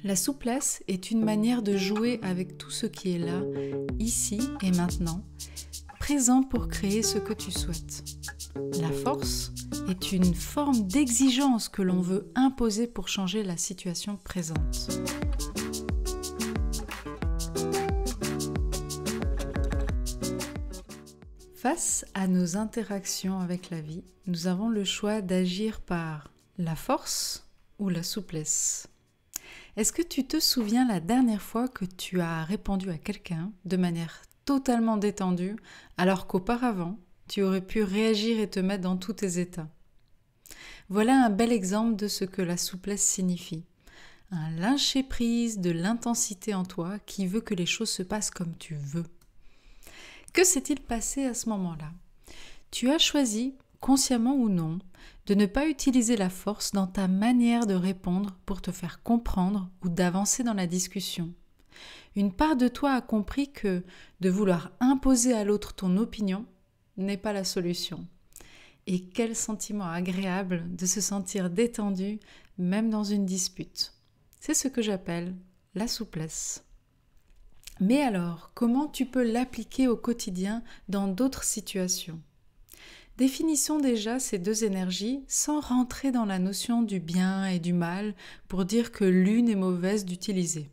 La souplesse est une manière de jouer avec tout ce qui est là, ici et maintenant, présent pour créer ce que tu souhaites. La force est une forme d'exigence que l'on veut imposer pour changer la situation présente. Face à nos interactions avec la vie, nous avons le choix d'agir par la force ou la souplesse. Est-ce que tu te souviens la dernière fois que tu as répondu à quelqu'un de manière totalement détendue, alors qu'auparavant, tu aurais pu réagir et te mettre dans tous tes états? Voilà un bel exemple de ce que la souplesse signifie. Un lâcher-prise de l'intensité en toi qui veut que les choses se passent comme tu veux. Que s'est-il passé à ce moment-là? Tu as choisi, consciemment ou non, de ne pas utiliser la force dans ta manière de répondre pour te faire comprendre ou d'avancer dans la discussion. Une part de toi a compris que de vouloir imposer à l'autre ton opinion n'est pas la solution. Et quel sentiment agréable de se sentir détendu même dans une dispute. C'est ce que j'appelle la souplesse. Mais alors, comment tu peux l'appliquer au quotidien dans d'autres situations? Définissons déjà ces deux énergies sans rentrer dans la notion du bien et du mal pour dire que l'une est mauvaise d'utiliser.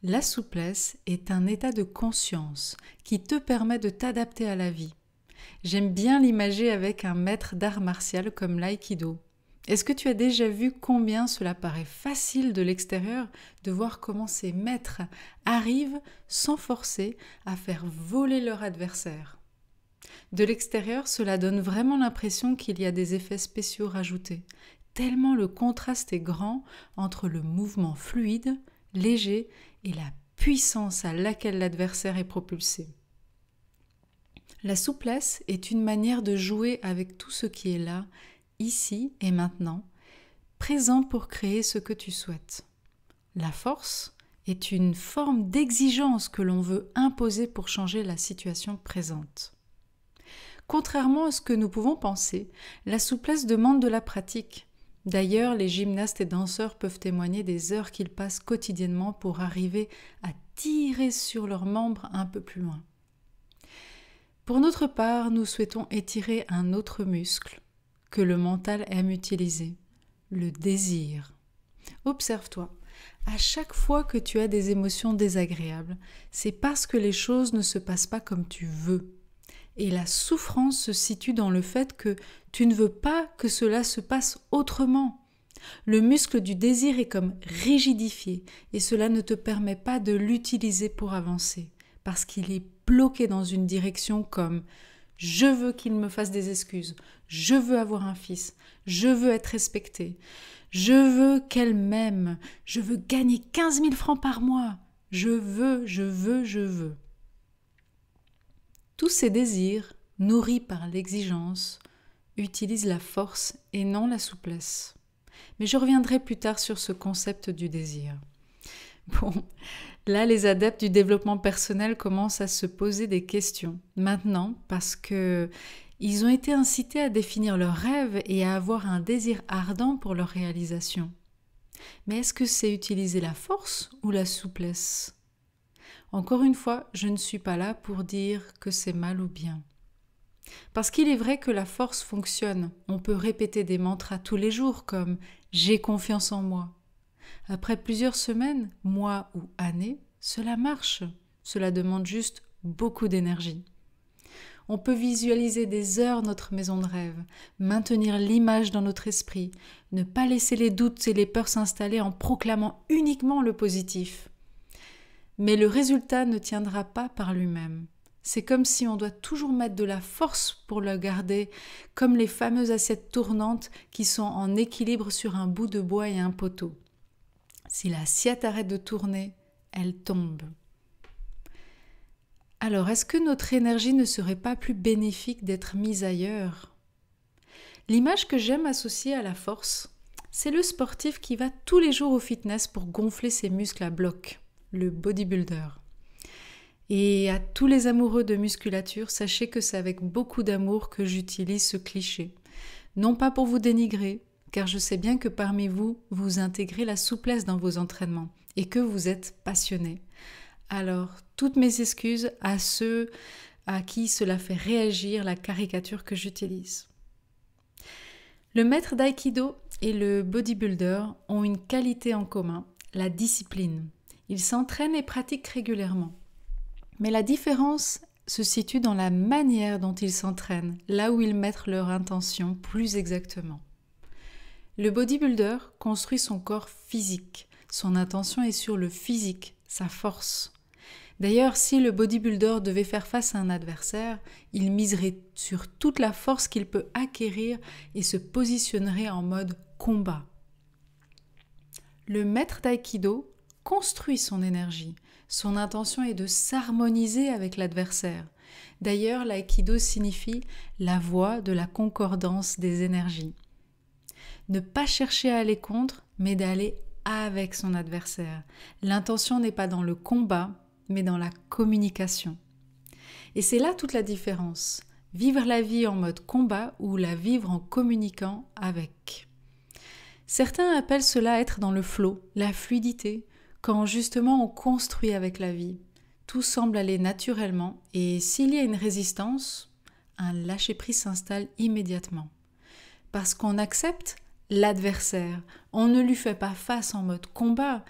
La souplesse est un état de conscience qui te permet de t'adapter à la vie. J'aime bien l'imager avec un maître d'art martial comme l'aïkido. Est-ce que tu as déjà vu combien cela paraît facile de l'extérieur de voir comment ces maîtres arrivent sans forcer à faire voler leur adversaire? De l'extérieur, cela donne vraiment l'impression qu'il y a des effets spéciaux rajoutés, tellement le contraste est grand entre le mouvement fluide, léger et la puissance à laquelle l'adversaire est propulsé. La souplesse est une manière de jouer avec tout ce qui est là, ici et maintenant, présent pour créer ce que tu souhaites. La force est une forme d'exigence que l'on veut imposer pour changer la situation présente. Contrairement à ce que nous pouvons penser, la souplesse demande de la pratique. D'ailleurs, les gymnastes et danseurs peuvent témoigner des heures qu'ils passent quotidiennement pour arriver à tirer sur leurs membres un peu plus loin. Pour notre part, nous souhaitons étirer un autre muscle que le mental aime utiliser, le désir. Observe-toi, à chaque fois que tu as des émotions désagréables, c'est parce que les choses ne se passent pas comme tu veux. Et la souffrance se situe dans le fait que tu ne veux pas que cela se passe autrement. Le muscle du désir est comme rigidifié et cela ne te permet pas de l'utiliser pour avancer parce qu'il est bloqué dans une direction comme « je veux qu'il me fasse des excuses, je veux avoir un fils, je veux être respecté, je veux qu'elle m'aime, je veux gagner 15 000 francs par mois, je veux ». Tous ces désirs, nourris par l'exigence, utilisent la force et non la souplesse. Mais je reviendrai plus tard sur ce concept du désir. Bon, là, les adeptes du développement personnel commencent à se poser des questions. Maintenant, parce que ils ont été incités à définir leurs rêves et à avoir un désir ardent pour leur réalisation. Mais est-ce que c'est utiliser la force ou la souplesse ? Encore une fois, je ne suis pas là pour dire que c'est mal ou bien. Parce qu'il est vrai que la force fonctionne. On peut répéter des mantras tous les jours comme « j'ai confiance en moi ». Après plusieurs semaines, mois ou années, cela marche. Cela demande juste beaucoup d'énergie. On peut visualiser des heures notre maison de rêve, maintenir l'image dans notre esprit, ne pas laisser les doutes et les peurs s'installer en proclamant uniquement le positif. Mais le résultat ne tiendra pas par lui-même. C'est comme si on doit toujours mettre de la force pour le garder, comme les fameuses assiettes tournantes qui sont en équilibre sur un bout de bois et un poteau. Si l'assiette arrête de tourner, elle tombe. Alors, est-ce que notre énergie ne serait pas plus bénéfique d'être mise ailleurs? L'image que j'aime associer à la force, c'est le sportif qui va tous les jours au fitness pour gonfler ses muscles à bloc. Le bodybuilder. Et à tous les amoureux de musculature, sachez que c'est avec beaucoup d'amour que j'utilise ce cliché. Non pas pour vous dénigrer, car je sais bien que parmi vous, vous intégrez la souplesse dans vos entraînements et que vous êtes passionné. Alors, toutes mes excuses à ceux à qui cela fait réagir la caricature que j'utilise. Le maître d'aïkido et le bodybuilder ont une qualité en commun, la discipline. Ils s'entraînent et pratiquent régulièrement. Mais la différence se situe dans la manière dont ils s'entraînent, là où ils mettent leur intention plus exactement. Le bodybuilder construit son corps physique. Son intention est sur le physique, sa force. D'ailleurs, si le bodybuilder devait faire face à un adversaire, il miserait sur toute la force qu'il peut acquérir et se positionnerait en mode combat. Le maître d'aïkido construit son énergie. Son intention est de s'harmoniser avec l'adversaire. D'ailleurs, l'aïkido signifie la voie de la concordance des énergies. Ne pas chercher à aller contre, mais d'aller avec son adversaire. L'intention n'est pas dans le combat, mais dans la communication. Et c'est là toute la différence. Vivre la vie en mode combat ou la vivre en communiquant avec. Certains appellent cela être dans le flow, la fluidité, quand justement on construit avec la vie. Tout semble aller naturellement et s'il y a une résistance, un lâcher-prise s'installe immédiatement. Parce qu'on accepte l'adversaire, on ne lui fait pas face en mode combat,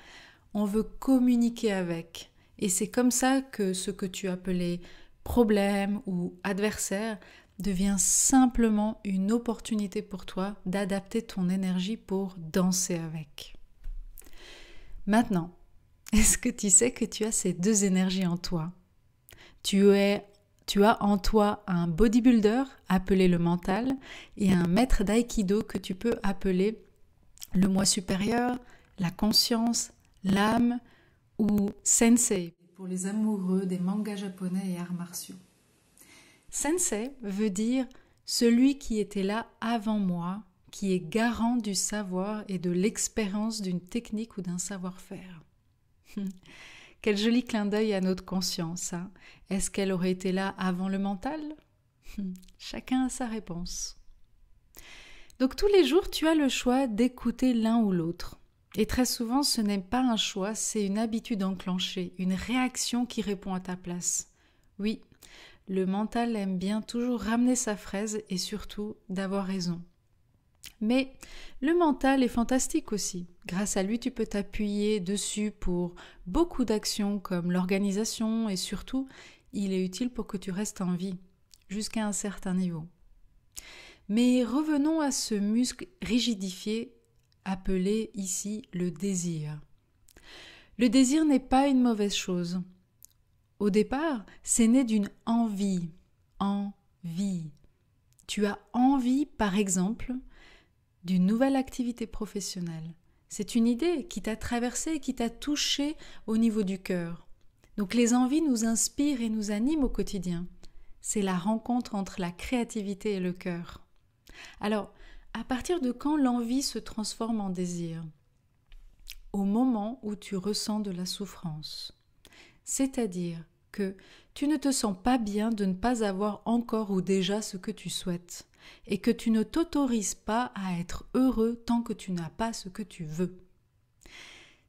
on veut communiquer avec. Et c'est comme ça que ce que tu appelais problème ou adversaire devient simplement une opportunité pour toi d'adapter ton énergie pour danser avec. Maintenant, est-ce que tu sais que tu as ces deux énergies en toi ? Tu as en toi un bodybuilder appelé le mental et un maître d'aïkido que tu peux appeler le moi supérieur, la conscience, l'âme ou sensei pour les amoureux des mangas japonais et arts martiaux. Sensei veut dire celui qui était là avant moi, qui est garant du savoir et de l'expérience d'une technique ou d'un savoir-faire. Quel joli clin d'œil à notre conscience, hein ? Est-ce qu'elle aurait été là avant le mental ? Chacun a sa réponse. Donc tous les jours, tu as le choix d'écouter l'un ou l'autre. Et très souvent, ce n'est pas un choix, c'est une habitude enclenchée, une réaction qui répond à ta place. Oui, le mental aime bien toujours ramener sa fraise et surtout d'avoir raison. Mais le mental est fantastique aussi. Grâce à lui, tu peux t'appuyer dessus pour beaucoup d'actions comme l'organisation et surtout, il est utile pour que tu restes en vie, jusqu'à un certain niveau. Mais revenons à ce muscle rigidifié appelé ici le désir. Le désir n'est pas une mauvaise chose. Au départ, c'est né d'une envie. Envie. Tu as envie, par exemple, d'une nouvelle activité professionnelle. C'est une idée qui t'a traversé et qui t'a touché au niveau du cœur. Donc les envies nous inspirent et nous animent au quotidien. C'est la rencontre entre la créativité et le cœur. Alors, à partir de quand l'envie se transforme en désir ? Au moment où tu ressens de la souffrance. C'est-à-dire que tu ne te sens pas bien de ne pas avoir encore ou déjà ce que tu souhaites et que tu ne t'autorises pas à être heureux tant que tu n'as pas ce que tu veux.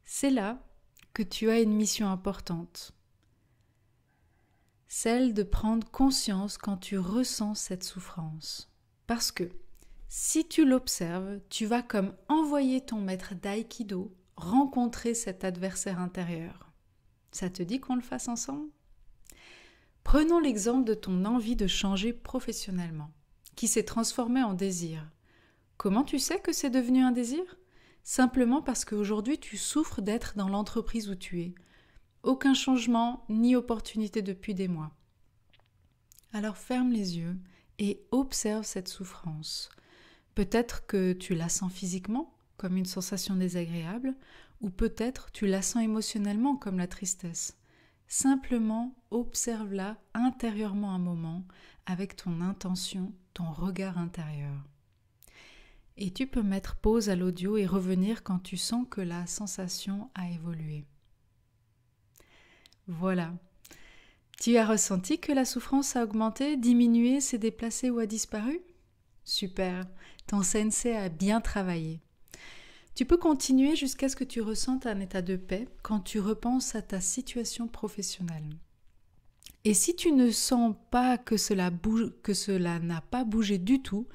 C'est là que tu as une mission importante, celle de prendre conscience quand tu ressens cette souffrance. Parce que si tu l'observes, tu vas comme envoyer ton maître d'aïkido rencontrer cet adversaire intérieur. Ça te dit qu'on le fasse ensemble ? Prenons l'exemple de ton envie de changer professionnellement, qui s'est transformée en désir. Comment tu sais que c'est devenu un désir ? Simplement parce qu'aujourd'hui tu souffres d'être dans l'entreprise où tu es. Aucun changement ni opportunité depuis des mois. Alors ferme les yeux et observe cette souffrance. Peut-être que tu la sens physiquement, comme une sensation désagréable, ou peut-être tu la sens émotionnellement, comme la tristesse. Simplement observe-la intérieurement un moment, avec ton intention, ton regard intérieur. Et tu peux mettre pause à l'audio et revenir quand tu sens que la sensation a évolué. Voilà. Tu as ressenti que la souffrance a augmenté, diminué, s'est déplacée ou a disparu ? Super. ton sensei a bien travaillé. Tu peux continuer jusqu'à ce que tu ressentes un état de paix quand tu repenses à ta situation professionnelle. Et si tu ne sens pas que cela n'a pas bougé du tout,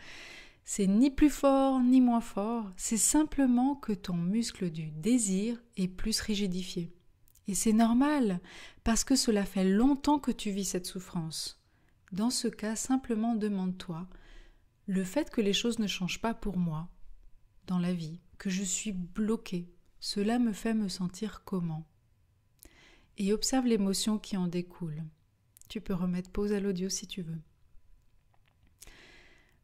c'est ni plus fort ni moins fort, c'est simplement que ton muscle du désir est plus rigidifié. Et c'est normal, parce que cela fait longtemps que tu vis cette souffrance. Dans ce cas, simplement demande-toi, le fait que les choses ne changent pas pour moi, dans la vie, que je suis bloquée, cela me fait me sentir comment? Et observe l'émotion qui en découle. Tu peux remettre pause à l'audio si tu veux.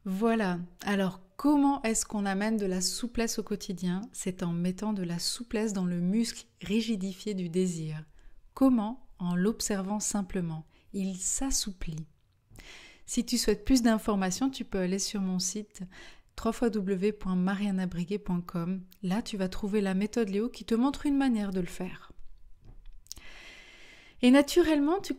Voilà, alors comment est-ce qu'on amène de la souplesse au quotidien? C'est en mettant de la souplesse dans le muscle rigidifié du désir. Comment? En l'observant simplement. Il s'assouplit. Si tu souhaites plus d'informations, tu peux aller sur mon site www.marianabriguet.com. Là, tu vas trouver la méthode Léo qui te montre une manière de le faire. Et naturellement, tu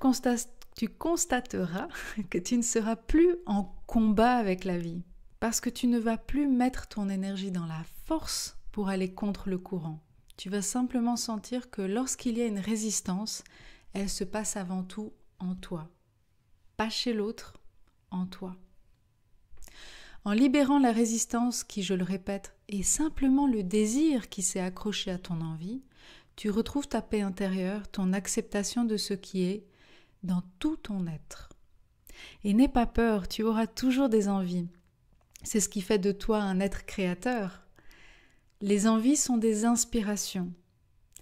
constateras que tu ne seras plus en combat avec la vie, parce que tu ne vas plus mettre ton énergie dans la force pour aller contre le courant. Tu vas simplement sentir que lorsqu'il y a une résistance, elle se passe avant tout en toi, pas chez l'autre, en toi. En libérant la résistance qui, je le répète, est simplement le désir qui s'est accroché à ton envie, tu retrouves ta paix intérieure, ton acceptation de ce qui est dans tout ton être. Et n'aie pas peur, tu auras toujours des envies. C'est ce qui fait de toi un être créateur. Les envies sont des inspirations.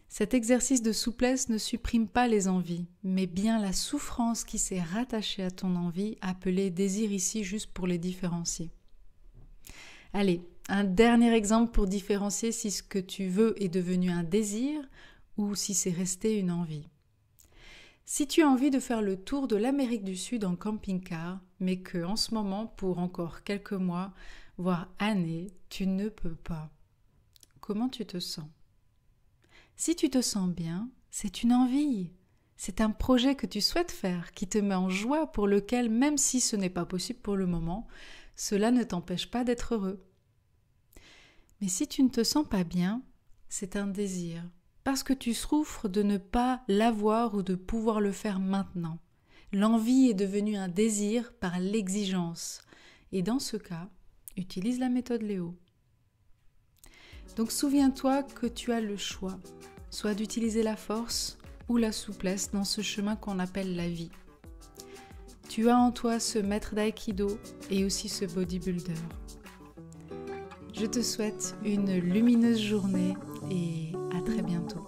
Cet exercice de souplesse ne supprime pas les envies, mais bien la souffrance qui s'est rattachée à ton envie, appelée désir ici juste pour les différencier. Allez, un dernier exemple pour différencier si ce que tu veux est devenu un désir ou si c'est resté une envie. Si tu as envie de faire le tour de l'Amérique du Sud en camping-car, mais que en ce moment, pour encore quelques mois, voire années, tu ne peux pas, comment tu te sens? Si tu te sens bien, c'est une envie. C'est un projet que tu souhaites faire, qui te met en joie, pour lequel, même si ce n'est pas possible pour le moment, cela ne t'empêche pas d'être heureux. Mais si tu ne te sens pas bien, c'est un désir, parce que tu souffres de ne pas l'avoir ou de pouvoir le faire maintenant. L'envie est devenue un désir par l'exigence. Et dans ce cas, utilise la méthode Léo. Donc souviens-toi que tu as le choix, soit d'utiliser la force ou la souplesse dans ce chemin qu'on appelle la vie. Tu as en toi ce maître d'aïkido et aussi ce bodybuilder. Je te souhaite une lumineuse journée et à très bientôt.